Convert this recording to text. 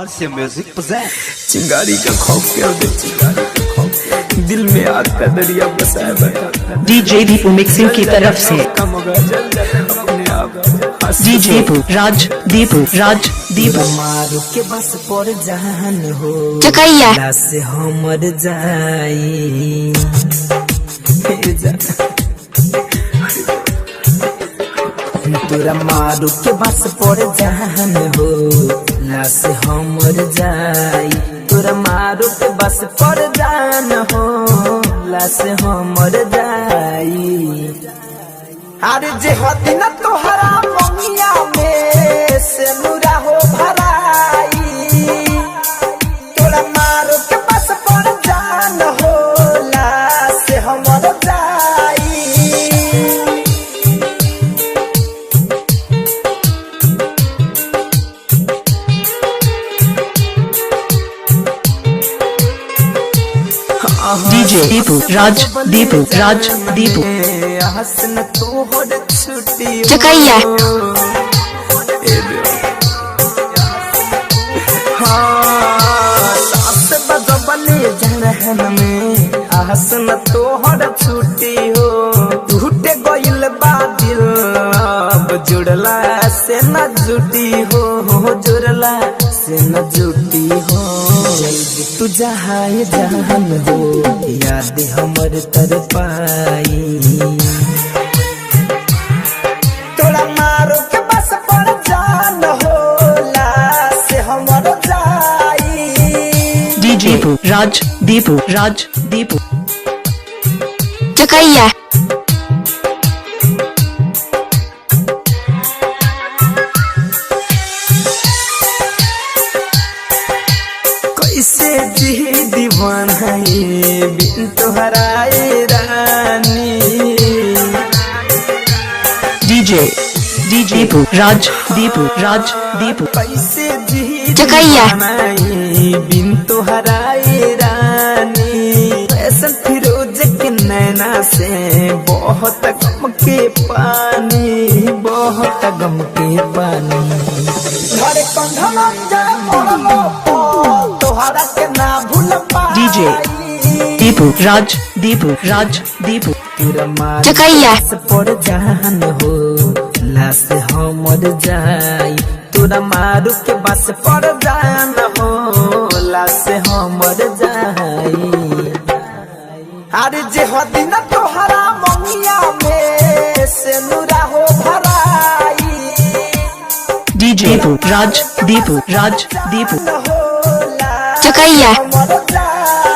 RC Music presents चिंगारी का खौफ क्या होता है, चिंगारी का खौफ दिल में आग का दरिया बसाए बैठा। डीजे दीपू मिक्सिंग की तरफ से कम हो गया जल जाता अपने आप। डीजे दीपू राज दीपू मारो के बस पर जहान हो चकैया से हमर जाई तोरा मारू के बस पर जहान हो लाश हमर जाई। तोरा मारू के बस पर जान हो लाश हमर जाई। अरे जे होती न तोहरा मंगिया में से नूरा हो भराई। तोरा मारू के बस पर जान हो लाश हमर जाई। डीजे दीपू राज दीपू हसन तोहर छुट्टी चकैया सास बजबले जहन में हसन तोहर छुट्टी हो। टूटे गइल बा दिल अब जुड़ला से न जुटी हो जुड़ला से न जुटी हो। जल्दी तू जहाँ जहान हो याद हमर तर पाई। तोरा मारो के बस पर जान हो लाश हमर जाई। डीजे राज दीपू चकैया कैसे जी दीवाना ये बिन तोहराए रानी। डीजे दीपू राज दीपू कैसे जी चकैया दीवाना ये बिन तोहराए रानी। फैशन फिरोज के नैना से बहुत गम के पानी बहुत गम के पानी। घरे कंधला जा मोरलो तोहरा के ना भूल पाई। डीजे दीपू राज दीपू चकैया पर जान हो लाश हमर जाई। तोरा मारू के बस पर जान हो लाश हमर जाई। अरे जे होती न तोहरा मंगिया में से नूरा हो भराई। डीजे राज दीपू चकैया हमर जाई।